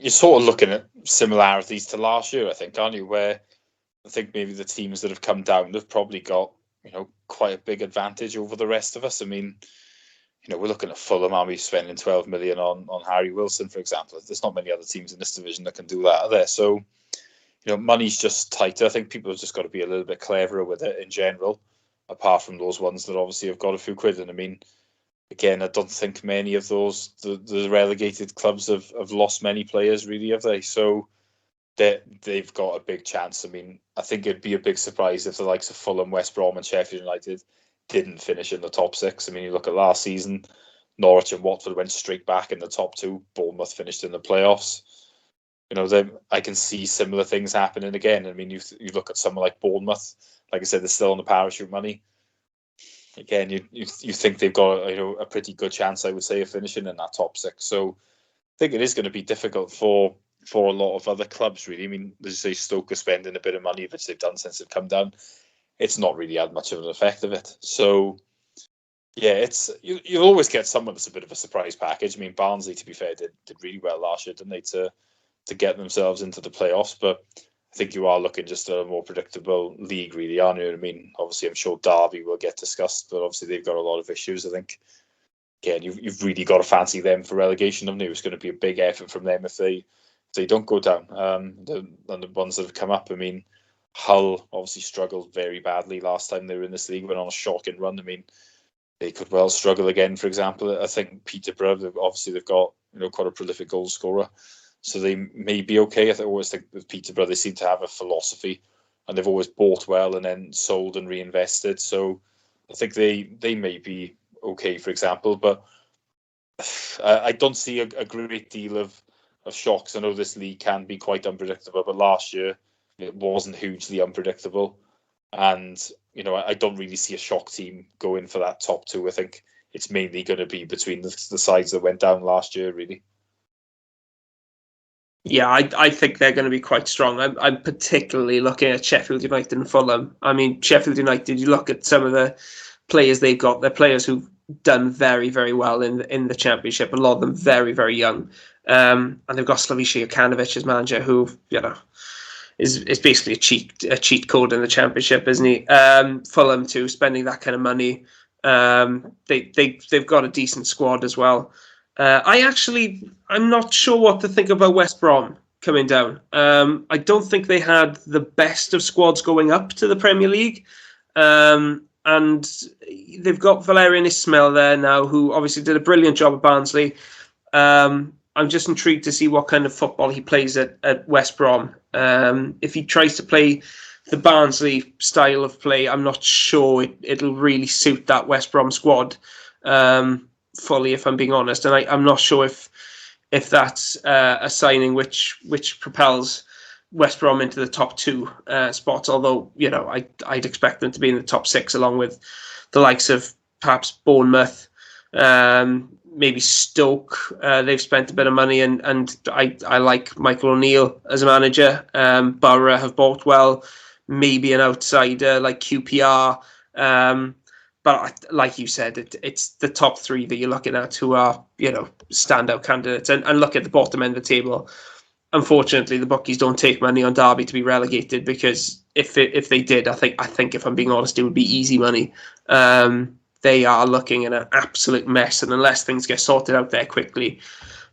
sort of looking at similarities to last year, I think, aren't you? Where I think maybe the teams that have come down have probably got quite a big advantage over the rest of us. I mean, we're looking at Fulham, are we spending 12 million on Harry Wilson, for example? There's not many other teams in this division that can do that, are there? So, money's just tighter. I think people have just got to be a little bit cleverer with it in general, apart from those ones that obviously have got a few quid. And I mean, again, I don't think many of those, the relegated clubs have lost many players, really, have they? So they've got a big chance. I mean, I think it'd be a big surprise if the likes of Fulham, West Brom and Sheffield United didn't finish in the top six. I mean, you look at last season, Norwich and Watford went straight back in the top two. Bournemouth finished in the playoffs. I can see similar things happening again. I mean, you look at someone like Bournemouth. Like I said, they're still on the parachute money. Again, you think they've got a pretty good chance, I would say, of finishing in that top six. So I think it is going to be difficult for a lot of other clubs, really. I mean, as you say, Stoke are spending a bit of money, which they've done since they've come down. It's not really had much of an effect of it. So, yeah, you'll always get someone that's a bit of a surprise package. I mean, Barnsley, to be fair, did really well last year, didn't they, to get themselves into the playoffs? But I think you are looking just at a more predictable league, really, aren't you? I mean, obviously, I'm sure Derby will get discussed, but obviously they've got a lot of issues. I think, again, you've really got to fancy them for relegation, haven't you? It's going to be a big effort from them if they don't go down. The ones that have come up, I mean, Hull obviously struggled very badly last time they were in this league, went on a shocking run. I mean, they could well struggle again, for example. I think Peterborough, they've got quite a prolific goal scorer, so they may be okay. I always think with Peterborough, they seem to have a philosophy, and they've always bought well and then sold and reinvested. So I think they may be okay, for example. But I don't see a great deal of shocks. I know this league can be quite unpredictable, but last year it wasn't hugely unpredictable. And, I don't really see a shock team going for that top two. I think it's mainly going to be between the sides that went down last year, really. Yeah, I think they're going to be quite strong. I'm particularly looking at Sheffield United and Fulham. I mean, Sheffield United, you look at some of the players they've got, they're players who've done very, very well in the Championship. A lot of them very, very young. And they've got Slaviša Jokanovic as manager, who, is basically a cheat code in the Championship, isn't he? Fulham too, spending that kind of money. They've got a decent squad as well. I'm not sure what to think about West Brom coming down. I don't think they had the best of squads going up to the Premier League. And they've got Valerian Ismail there now, who obviously did a brilliant job at Barnsley. I'm just intrigued to see what kind of football he plays at West Brom. If he tries to play the Barnsley style of play, I'm not sure it'll really suit that West Brom squad fully, if I'm being honest. And I'm not sure if that's a signing which propels West Brom into the top two spots. Although, I'd expect them to be in the top six, along with the likes of perhaps Bournemouth, maybe Stoke. They've spent a bit of money, and I like Michael O'Neill as a manager. Borough have bought well. Maybe an outsider like QPR. But like you said, it's the top three that you're looking at who are, standout candidates. And look at the bottom end of the table. Unfortunately, the bookies don't take money on Derby to be relegated, because if they did, I think if I'm being honest, it would be easy money. They are looking in an absolute mess, and unless things get sorted out there quickly,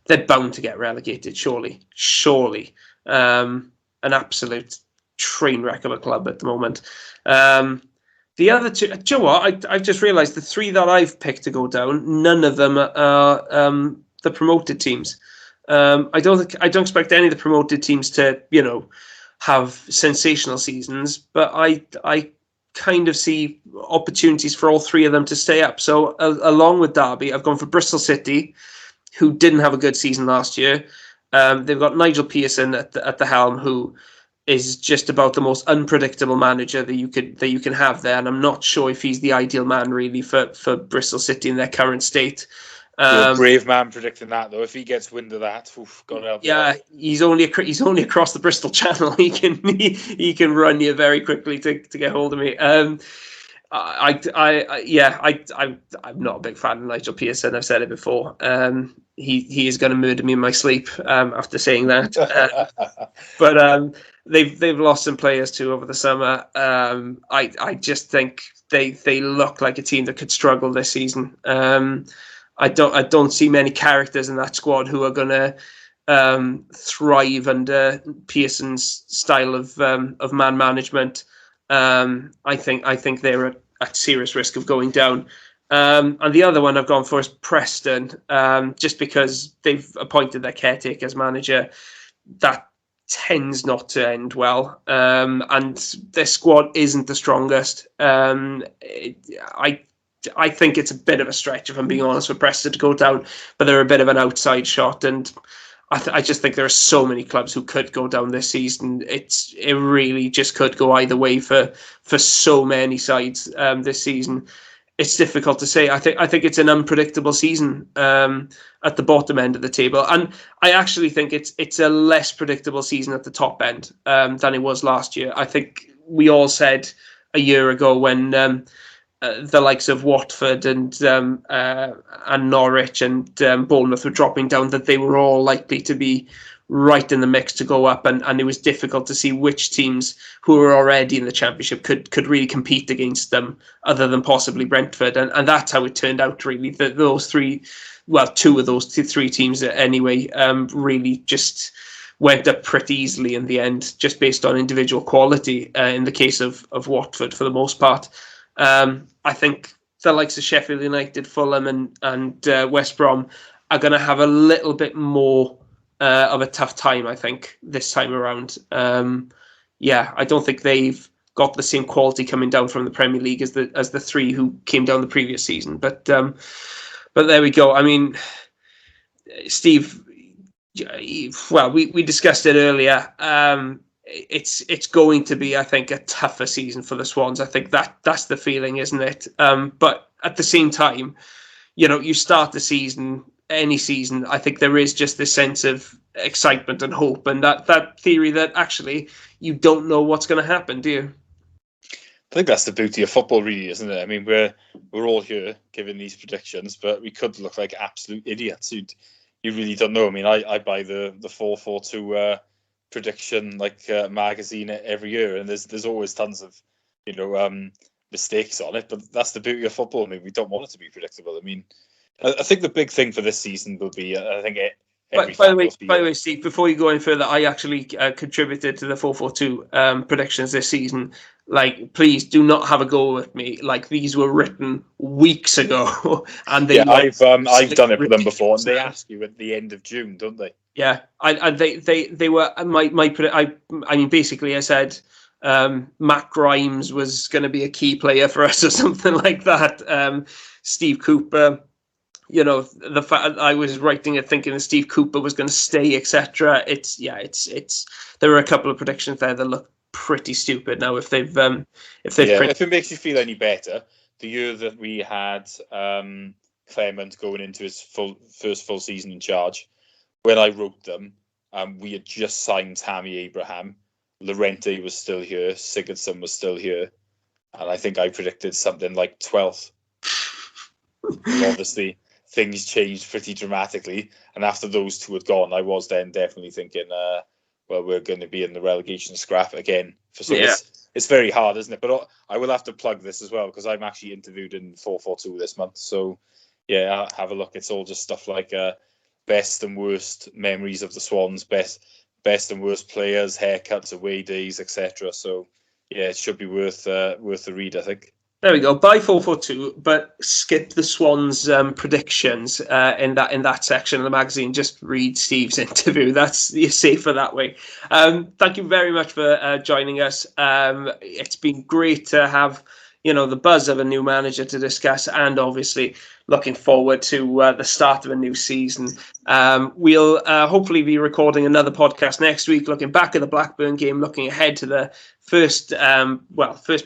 they're bound to get relegated. Surely, an absolute train wreck of a club at the moment. The other two, do you know what? I've just realised the three that I've picked to go down, none of them are the promoted teams. I don't expect any of the promoted teams to, have sensational seasons, but I kind of see opportunities for all three of them to stay up. So along with Derby, I've gone for Bristol City, who didn't have a good season last year. They've got Nigel Pearson at the helm, who is just about the most unpredictable manager that you can have there, and I'm not sure if he's the ideal man really for Bristol City in their current state. You're a brave man predicting that, though. If he gets wind of that, God help. Yeah, he's only across the Bristol Channel. He can run you very quickly to get hold of me. I'm not a big fan of Nigel Pearson. I've said it before. He is going to murder me in my sleep after saying that. But they've lost some players too over the summer. I just think they look like a team that could struggle this season. I don't see many characters in that squad who are going to thrive under Pearson's style of man management. I think they're at serious risk of going down. And the other one I've gone for is Preston, just because they've appointed their caretaker as manager. That tends not to end well, and their squad isn't the strongest. I think it's a bit of a stretch, if I'm being honest, for Preston to go down, but they're a bit of an outside shot, and I just think there are so many clubs who could go down this season. It really just could go either way for so many sides this season. It's difficult to say. I think it's an unpredictable season at the bottom end of the table, and I actually think it's a less predictable season at the top end than it was last year. I think we all said a year ago when the likes of Watford and Norwich and Bournemouth were dropping down that they were all likely to be right in the mix to go up, and it was difficult to see which teams who were already in the Championship could really compete against them, other than possibly Brentford, and that's how it turned out. Really, those three, well, two of those three teams anyway, really just went up pretty easily in the end, just based on individual quality. In the case of Watford, for the most part, I think the likes of Sheffield United, Fulham, and West Brom are going to have a little bit more of a tough time, I think, this time around. I don't think they've got the same quality coming down from the Premier League as the three who came down the previous season. But there we go. I mean, Steve, well, we discussed it earlier. It's going to be, I think, a tougher season for the Swans. I think that's the feeling, isn't it? But at the same time, you start the season, any season, I think there is just this sense of excitement and hope, and that theory that actually you don't know what's going to happen, do you? I think that's the beauty of football, really, isn't it? I mean, we're all here giving these predictions, but we could look like absolute idiots. You really don't know. I mean, I buy the 4-4-2 prediction magazine every year, and there's always tons of mistakes on it. But that's the beauty of football. I mean, we don't want it to be predictable. I mean, I think the big thing for this season will be, I think, by the way, Steve, before you go any further, I actually contributed to the 4-4-2 predictions this season. Please do not have a go with me. These were written weeks ago, and I've done it for them before, and they ask you at the end of June, don't they? Yeah, they were I mean, basically, I said Matt Grimes was going to be a key player for us or something like that. Steve Cooper. The fact I was writing it thinking that Steve Cooper was going to stay, etc. It's there were a couple of predictions there that look pretty stupid now. If it makes you feel any better, the year that we had Clement going into his first full season in charge, when I wrote them, we had just signed Tammy Abraham, Llorente was still here, Sigurdsson was still here, and I think I predicted something like 12th. Obviously, things changed pretty dramatically, and after those two had gone, I was then definitely thinking, we're going to be in the relegation scrap again. It's very hard, isn't it? But I will have to plug this as well, because I'm actually interviewed in 4-4-2 this month. So, yeah, have a look. It's all just stuff like best and worst memories of the Swans, best and worst players, haircuts, away days, etc. So, yeah, it should be worth the read, I think. There we go. Buy 4-4-2, but skip the Swans predictions in that section of the magazine. Just read Steve's interview. You're safer that way. Thank you very much for joining us. It's been great to have the buzz of a new manager to discuss, and obviously looking forward to the start of a new season. We'll hopefully be recording another podcast next week, looking back at the Blackburn game, looking ahead to the first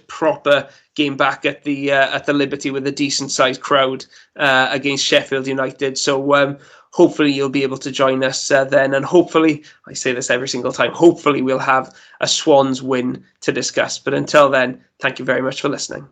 proper game back at the Liberty with a decent sized crowd against Sheffield United. So hopefully you'll be able to join us then, and hopefully, I say this every single time, hopefully we'll have a Swans win to discuss. But until then, thank you very much for listening.